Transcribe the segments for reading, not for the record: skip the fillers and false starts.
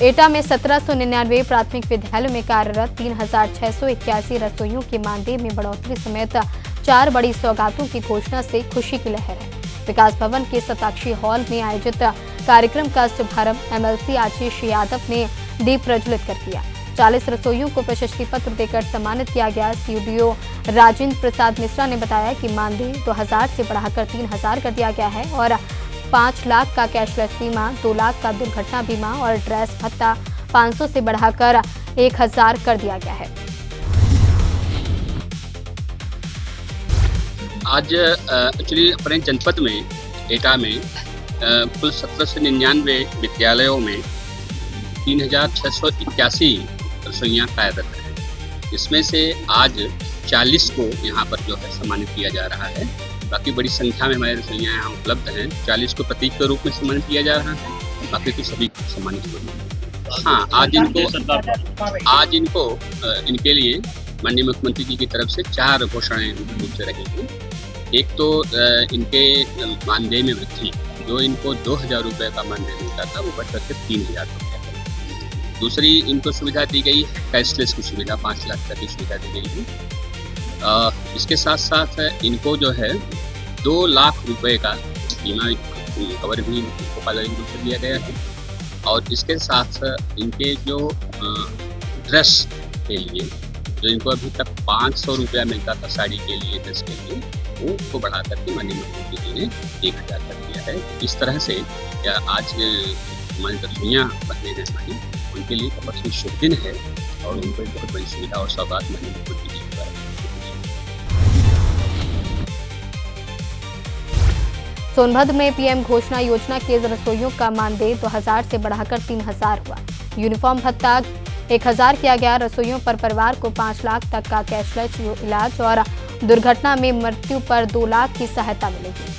एटा में 1799 प्राथमिक विद्यालयों में कार्यरत 3681 रसोइयों के मानदेय में बढ़ोतरी समेत 4 बड़ी सौगातों की घोषणा से खुशी की लहर है। विकास भवन के शताक्षी हॉल में आयोजित कार्यक्रम का शुभारंभ एमएलसी आशीष यादव ने दीप प्रज्वलित कर किया। 40 रसोइयों को प्रशस्ति पत्र देकर सम्मानित किया गया। सीडीओ राजेंद्र प्रसाद मिश्रा ने बताया कि मानदेय 2000 से बढ़ाकर 3000 कर दिया गया है और 5 लाख का कैशलेस बीमा, 2 लाख का दुर्घटना बीमा और ड्रेस भत्ता 500 से बढ़ाकर 1000 कर दिया गया है। आज एक्चुअली अपने जनपद में एटा में कुल 1799 विद्यालयों में 3681 रसोइयाँ कार्यरत हैं। इसमें से आज 40 को यहाँ पर जो है सम्मानित किया जा रहा है। बाकी बड़ी संख्या में हमारे रसोइयाँ यहाँ उपलब्ध हैं। 40 को प्रतीक के रूप में सम्मानित किया जा रहा है, बाकी तो सभी को सम्मानित होंगे। हाँ, आज इनको इनके लिए माननीय मुख्यमंत्री जी की तरफ से 4 घोषणाएं रूप से रहेंगी। एक तो इनके मानदेय में वृद्धि, जो इनको 2000 रुपये का मानदेय मिलता था वो बढ़कर के 3000 रुपये है। दूसरी, इनको सुविधा दी गई है कैशलेस की सुविधा, 5 लाख तक की सुविधा दी गई है। इसके साथ साथ इनको जो है 2 लाख रुपए का बीमा कवर भी इनको पालन रूप से दिया गया है। और इसके साथ इनके जो ड्रेस के लिए, जो इनको अभी तक 500 रुपया मिलता था साड़ी के लिए, ड्रेस के लिए, वो को बढ़ा करके माननीय मुख्यमंत्री जी ने 1000 कर दिया है। इस तरह से आज हमारी रसोइयाँ बनने हैं हमारी, उनके लिए बहुत ही शुभ दिन है और उनको बहुत बड़ी सुविधा और सौगात माननीय मुख्यमंत्री जी द्वारा। सोनभद्र में पीएम घोषणा योजना के रसोइयों का मानदेय 2000 से बढ़ाकर 3000 हुआ। यूनिफॉर्म भत्ता 1000 किया गया। रसोइयों पर परिवार को 5 लाख तक का कैशलेस इलाज और दुर्घटना में मृत्यु पर 2 लाख की सहायता मिलेगी।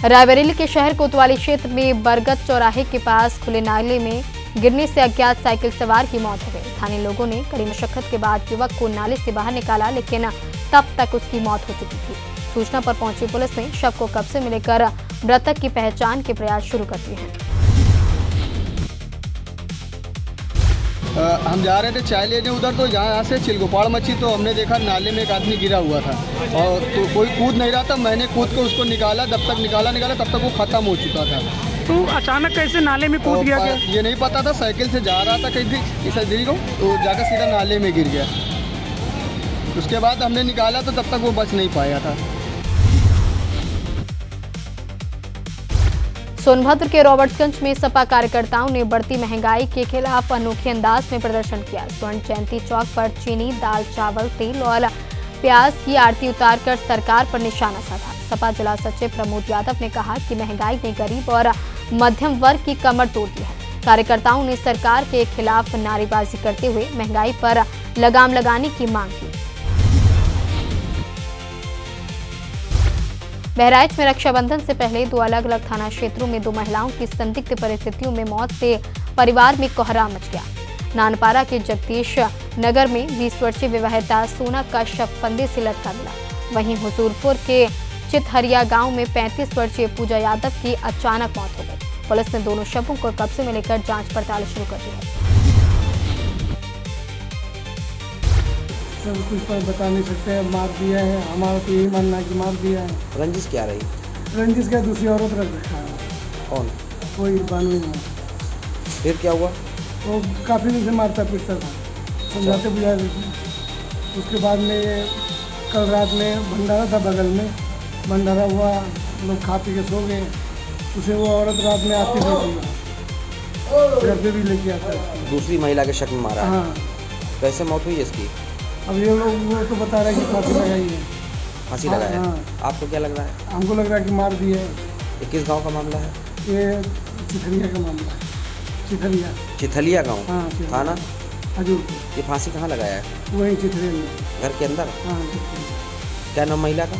रायबरेली के शहर कोतवाली क्षेत्र में बरगद चौराहे के पास खुले नाले में गिरने से अज्ञात साइकिल सवार की मौत हो गई। स्थानीय लोगों ने कड़ी मशक्कत के बाद युवक को नाले से बाहर निकाला, लेकिन तब तक उसकी मौत हो चुकी थी। सूचना पर पहुंची पुलिस ने शव को कब्जे में लेकर मृतक की पहचान के प्रयास शुरू कर दिए हैं। हम जा रहे थे चाय लेने उधर, तो यहाँ से चिलगोपाड़ मची तो हमने देखा नाले में एक आदमी गिरा हुआ था और तो कोई कूद नहीं रहा था। मैंने कूद के उसको निकाला, जब तक निकाला तब तक वो ख़त्म हो चुका था। तो अचानक कैसे नाले में कूद गया? ये नहीं पता था, साइकिल से जा रहा था कहीं इस दिल्ली को, तो जाकर सीधा नाले में गिर गया। उसके बाद हमने निकाला तो तब तक वो बच नहीं पाया था। सोनभद्र के रॉबर्ट्सगंज में सपा कार्यकर्ताओं ने बढ़ती महंगाई के खिलाफ अनोखे अंदाज में प्रदर्शन किया। स्वर्ण जयंती चौक पर चीनी, दाल, चावल, तेल और प्याज की आरती उतारकर सरकार पर निशाना साधा। सपा जिला सचिव प्रमोद यादव ने कहा कि महंगाई ने गरीब और मध्यम वर्ग की कमर तोड़ दी है। कार्यकर्ताओं ने सरकार के खिलाफ नारेबाजी करते हुए महंगाई पर लगाम लगाने की मांग की। बहराइच में रक्षाबंधन से पहले 2 अलग-अलग थाना क्षेत्रों में 2 महिलाओं की संदिग्ध परिस्थितियों में मौत से परिवार में कोहराम मच गया। नानपारा के जगदीश नगर में 20 वर्षीय विवाहिता सोना का शव फंदे से लटका मिला। वहीं हुजूरपुर के चितहरिया गांव में 35 वर्षीय पूजा यादव की अचानक मौत हो गई। पुलिस ने दोनों शवों को कब्जे में लेकर जांच पड़ताल शुरू कर दी है। सब कुछ पर बता नहीं सकते, मार दिया है। हमारा तो यही मानना है कि मार दिया है। रंजिश क्या रही? रंजिश क्या, दूसरी औरत रख रखा है। कौन? कोई बानवी नहीं। फिर क्या हुआ? वो काफ़ी दिन से मारता पीटता था, समझाते बुझाते थे। उसके बाद में ये कल रात में भंडारा था बगल में, भंडारा हुआ, लोग खा पी के सो गए। उसे वो औरत रात में आती थी, घर पे भी लेके आता है। दूसरी महिला के शक में मारा है? हाँ। कैसे मौत हुई इसकी? अब ये लोग वो तो बता रहे हैं कि फांसी लगाई है। फांसी लगाई है? आपको क्या लग रहा है? हमको लग रहा है कि मार दिए है। ये किस गांव का मामला है? ये चिथलिया का मामला है। चिथलिया गांव? हाँ। थाना हजूरपुर। ये फांसी कहाँ लगाया है? वहीं चिथलिया में, घर के अंदर? हाँ। क्या नाम महिला का?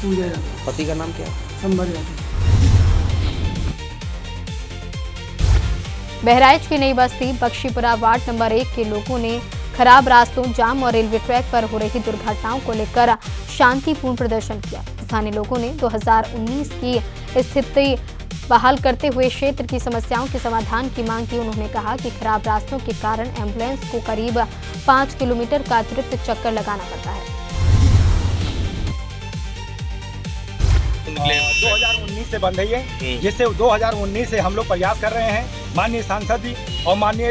पूजा यादव। पति का नाम क्या? संबर यादव। बहराइच की नई बस्ती बख्शीपुरा वार्ड नंबर 1 के लोगों ने खराब रास्तों, जाम और रेलवे ट्रैक पर हो रही दुर्घटनाओं को लेकर शांतिपूर्ण प्रदर्शन किया। स्थानीय लोगों ने 2019 की स्थिति बहाल करते हुए क्षेत्र की समस्याओं के समाधान की मांग की। उन्होंने कहा कि खराब रास्तों के कारण एम्बुलेंस को करीब 5 किलोमीटर का अतिरिक्त चक्कर लगाना पड़ता है। 2019 से बन रही है, जिससे 2019 से हम लोग प्रयास कर रहे हैं। माननीय सांसद जी और माननीय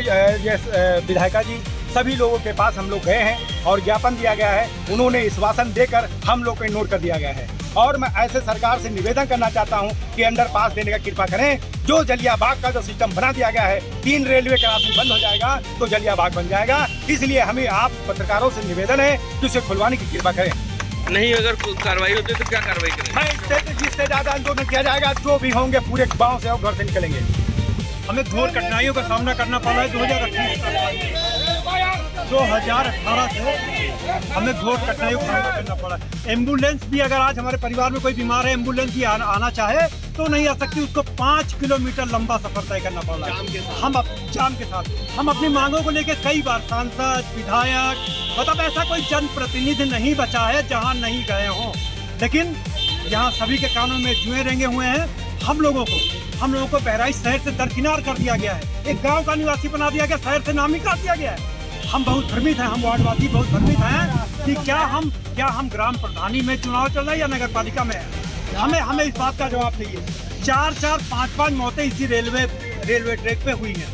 विधायिका जी सभी लोगों के पास हम लोग गए हैं और ज्ञापन दिया गया है। उन्होंने आश्वासन देकर हम लोग को इग्नोर कर दिया गया है। और मैं ऐसे सरकार से निवेदन करना चाहता हूं कि अंडरपास देने का कृपा करें। जो जलियाबाग का जो सिस्टम बना दिया गया है, 3 रेलवे क्रॉसिंग बंद हो जाएगा तो जलियाबाग बन जाएगा। इसलिए हमें आप पत्रकारों से निवेदन है कि उसे खुलवाने की कृपा करें। नहीं, अगर कार्रवाई होती है तो क्या कार्रवाई करें? मैं इससे जिससे ज़्यादा आंदोलन किया जाएगा, जो भी होंगे पूरे गाँव से और घर से निकलेंगे। हमें घोर कठिनाइयों का सामना करना पड़ा है 2018 से हमें घोर कठिनाइयों का सामना करना पड़ा। एम्बुलेंस भी अगर आज हमारे परिवार में कोई बीमार है, एम्बुलेंस भी आना चाहे तो नहीं आ सकती। उसको 5 किलोमीटर लंबा सफर तय करना पड़ रहा है। जाम के साथ हम अपनी मांगों को लेकर कई बार सांसद, विधायक, मतलब ऐसा कोई जनप्रतिनिधि नहीं बचा है जहाँ नहीं गए हों। लेकिन यहाँ सभी के कानों में जुए रेंगे हुए हैं। हम लोगों को बहराइच शहर से दरकिनार कर दिया गया है। एक गांव का निवासी बना दिया गया, शहर से नामी काट दिया गया है। हम बहुत भ्रमित हैं, हम वार्डवासी बहुत भ्रमित हैं कि क्या हम ग्राम प्रधानी में चुनाव चल रहा है या नगर पालिका में है। हमें इस बात का जवाब चाहिए। 4-4, 5-5 मौतें इसी रेलवे ट्रैक पे हुई हैं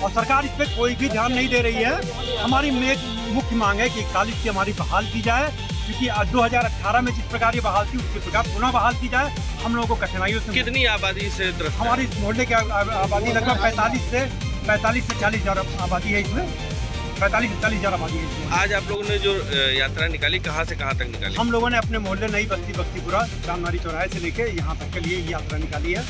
और सरकार इस पर कोई भी ध्यान नहीं दे रही है। हमारी मुख्य मांग है कि 41 की हमारी बहाल की जाए, क्योंकि 2018 में जिस प्रकार ये बहाल थी उसी प्रकार पुनः बहाल की जाए। हम लोगों को कठिनाइयों से कितनी आबादी से हमारी इस मोहल्ले की आबादी लगभग 45 से 40 हज़ार आबादी है। इसमें 45 से 40 हज़ार आबादी है इसमें। आज आप लोगों ने जो यात्रा निकाली, कहाँ से कहाँ तक निकाली? हम लोगों ने अपने मोहल्ले नई बस्ती बख्तीपुरा चांदमारी चौराहे से लेके यहाँ तक के लिए यात्रा निकाली है।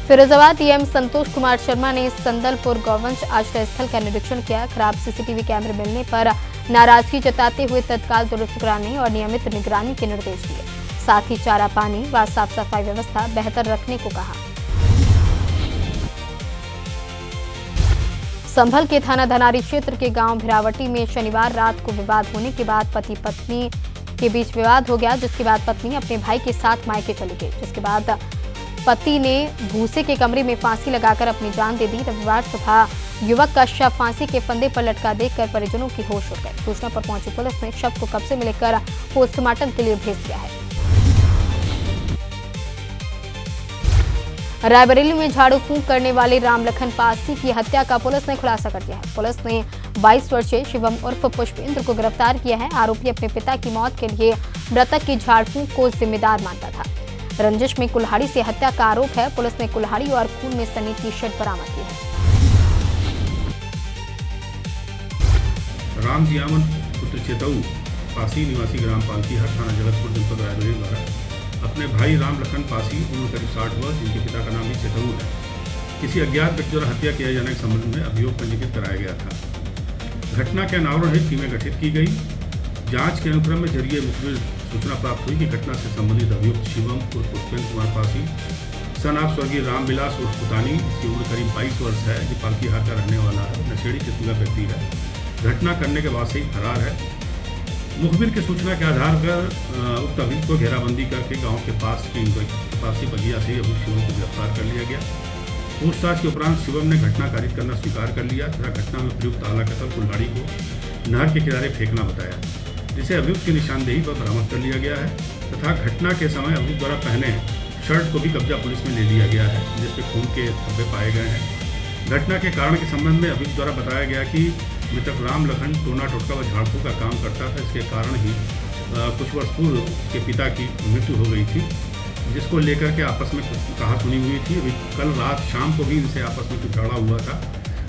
फिरोजाबाद डीएम संतोष कुमार शर्मा ने संदलपुर गौवंश आश्रय स्थल का निरीक्षण किया। खराब सीसीटीवी कैमरे मिलने पर नाराजगी जताते हुए तत्काल दुरुस्त कराने और नियमित निगरानी के निर्देश दिए। साथ ही चारा पानी व साफ सफाई व्यवस्था बेहतर रखने को कहा। संभल के थाना धनारी क्षेत्र के गांव भिरावटी में शनिवार रात को विवाद होने के बाद पति पत्नी के बीच विवाद हो गया, जिसके बाद पत्नी अपने भाई के साथ मायके चली गई, जिसके बाद पति ने भूसे के कमरे में फांसी लगाकर अपनी जान दे दी। रविवार सुबह युवक का शव फांसी के फंदे पर लटका देखकर परिजनों की होश उड़ गई। सूचना पर पहुंची पुलिस ने शव को कब्जे में लेकर पोस्टमार्टम के लिए भेज दिया है। रायबरेली में झाड़ू फूंक करने वाले रामलखन पासी की हत्या का पुलिस ने खुलासा कर दिया है। पुलिस ने 22 वर्षीय शिवम उर्फ पुष्पेंद्र को गिरफ्तार किया है। आरोपी अपने पिता की मौत के लिए मृतक की झाड़ फूंक को जिम्मेदार मानता था। रंजिश में कुल्हाड़ी से हत्या का आरोप है। पुलिस ने कुल्हाड़ी और खून में सनी टी शर्ट बरामद की है। राम जियामन पुत्र चेतऊ पासी निवासी ग्राम पालकीहाट थाना जगतपुर जनपद रायबरेली द्वारा अपने भाई राम लखन पासी उम्र करीब 60 वर्ष, जिनके पिता का नाम भी चेतऊ है, किसी अज्ञात व्यक्ति द्वारा हत्या किए जाने के संबंध में अभियोग पंजीकृत कराया गया था। घटना के अनावरण हेतु टीमें गठित की गई। जांच के अनुक्रम में जरिए मुखबिर सूचना प्राप्त हुई कि घटना से संबंधित अभियुक्त शिवम उर्फ पुष्पेंद्र कुमार पासी सन ऑफ स्वर्गीय रामविलास उर्फ पुतानी, इसकी उम्र करीब 22 वर्ष है, जो पालकीहाट का रहने वाला है, नशेड़ी किस्म का व्यक्ति है, घटना करने के बाद से ही फरार है। मुखबिर की सूचना के आधार पर उक्त अभियुक्त को घेराबंदी करके गांव के पास की पासी बगिया से अभियुक्त शिवम को गिरफ्तार कर लिया गया। पूछताछ के उपरांत शिवम ने घटना कारित करना स्वीकार कर लिया तथा घटना में प्रयुक्त आला कतल कुल्हाड़ी को नहर के किनारे फेंकना बताया, जिसे अभियुक्त की निशानदेही पर बरामद कर लिया गया है तथा घटना के समय अभियुक्त द्वारा पहने शर्ट को भी कब्जा पुलिस में ले लिया गया है, जिसपे खून के धब्बे पाए गए हैं। घटना के कारण के संबंध में अभियुक्त द्वारा बताया गया कि मृतक राम लखन टोना टोटका व झाड़फूँक का काम करता था। इसके कारण ही कुछ वर्ष पूर्व उसके पिता की मृत्यु हो गई थी, जिसको लेकर के आपस में कुछ कहा सुनी हुई थी। अभी कल रात शाम को भी इनसे आपस में कुछ झगड़ा हुआ था।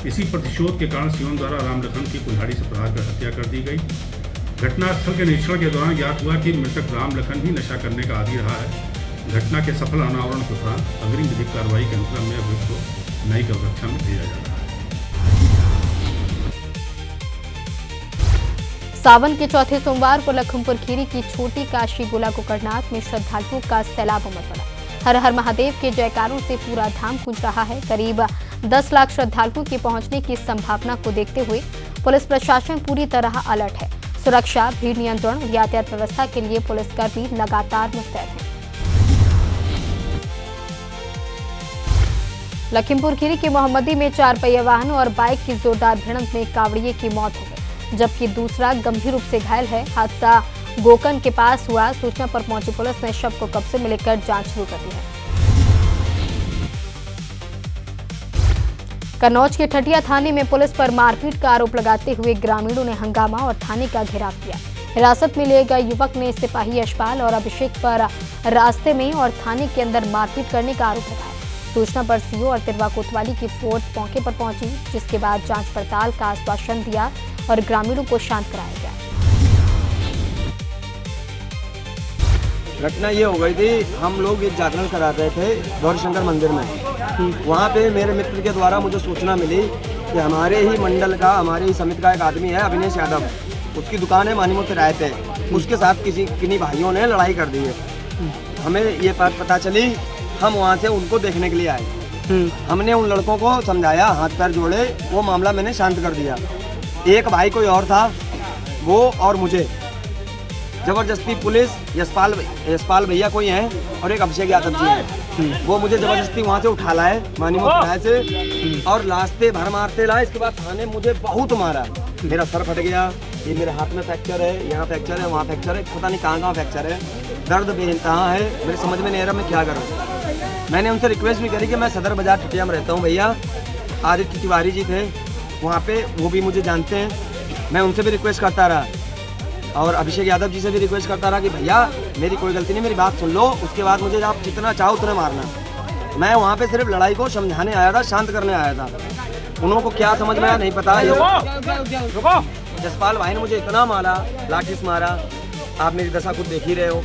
इसी प्रतिशोध के कारण शिवम द्वारा राम लखन की कुल्हाड़ी से प्रहार कर हत्या कर दी गई। घटनास्थल के निरीक्षण के दौरान ज्ञात हुआ कि मृतक राम लखन भी नशा करने का आदी रहा है। घटना के सफल अनावरण के उपरांत अग्रिम विधिक कार्रवाई के अनुक्रम में अभियुक्त को न्यायिक अवरक्षा में भेजा जा रहा है। सावन के चौथे सोमवार को लखीमपुर खीरी की छोटी काशी गोला गोकर्णनाथ में श्रद्धालुओं का सैलाब उमड़ पड़ा। हर हर महादेव के जयकारों से पूरा धाम गूंज रहा है। करीब 10 लाख श्रद्धालुओं के पहुंचने की संभावना को देखते हुए पुलिस प्रशासन पूरी तरह अलर्ट है। सुरक्षा, भीड़ नियंत्रण और यातायात व्यवस्था के लिए पुलिसकर्मी लगातार मुस्तैद हैं। लखीमपुर खीरी के मोहम्मदी में 4 पहिया वाहन और बाइक की जोरदार भिड़ंत में कावड़िए की मौत हो गई, जबकि दूसरा गंभीर रूप से घायल है। हादसा गोकन के पास हुआ। सूचना पर पहुंची पुलिस ने शव को कब्जे में लेकर जांच शुरू कर दी है। कन्नौज के ठटिया थाने में पुलिस पर मारपीट का आरोप लगाते हुए ग्रामीणों ने हंगामा और थाने का घेराव किया। हिरासत में लिए गए युवक ने सिपाही यशपाल और अभिषेक पर रास्ते में और थाने के अंदर मारपीट करने का आरोप लगाया। सूचना पर सीओ और तिरवा कोतवाली की फोर्स मौके पर पहुंची, जिसके बाद जांच पड़ताल का आश्वासन दिया और ग्रामीणों को शांत कराया गया। घटना ये हो गई थी, हम लोग एक जागरण करा रहे थे गौरीशंकर मंदिर में। वहाँ पे मेरे मित्र के द्वारा मुझे सूचना मिली कि हमारे ही मंडल का, हमारे ही समिति का एक आदमी है अविनेश यादव, उसकी दुकान है मानीमुख राय पे, उसके साथ किन्हीं भाइयों ने लड़ाई कर दी है। हमें ये बात पता चली, हम वहाँ से उनको देखने के लिए आए। हमने उन लड़कों को समझाया, हाथ पैर जोड़े, वो मामला मैंने शांत कर दिया। एक भाई कोई और था, वो और मुझे जबरदस्ती पुलिस यशपाल भैया कोई हैं और एक अभिषेक यादव जी हैं, वो मुझे जबरदस्ती वहाँ से उठा लाए मानीमुख राय से और लास्ते भर मारते लाए। इसके बाद थाने मुझे बहुत मारा, मेरा सर फट गया, ये मेरे हाथ में फ्रैक्चर है, यहाँ फ्रैक्चर है, वहाँ फ्रैक्चर है, पता नहीं कहाँ फ्रैक्चर है। दर्द बेइंतहा है, मेरे समझ में नहीं आ रहा मैं क्या करूँ। मैंने उनसे रिक्वेस्ट भी करी कि मैं सदर बाजार ठटिया में रहता हूँ भैया, आदित्य तिवारी जी थे वहाँ पे, वो भी मुझे जानते हैं। मैं उनसे भी रिक्वेस्ट करता रहा और अभिषेक यादव जी से भी रिक्वेस्ट करता रहा कि भैया मेरी कोई गलती नहीं, मेरी बात सुन लो, उसके बाद मुझे आप जितना चाहो उतना मारना। मैं वहाँ पे सिर्फ लड़ाई को समझाने आया था, शांत करने आया था। उन्होंने को क्या समझ में आया नहीं पता। जसपाल भाई ने मुझे इतना मारा, लाठी से मारा, आप मेरी दशा खुद देख ही रहे हो।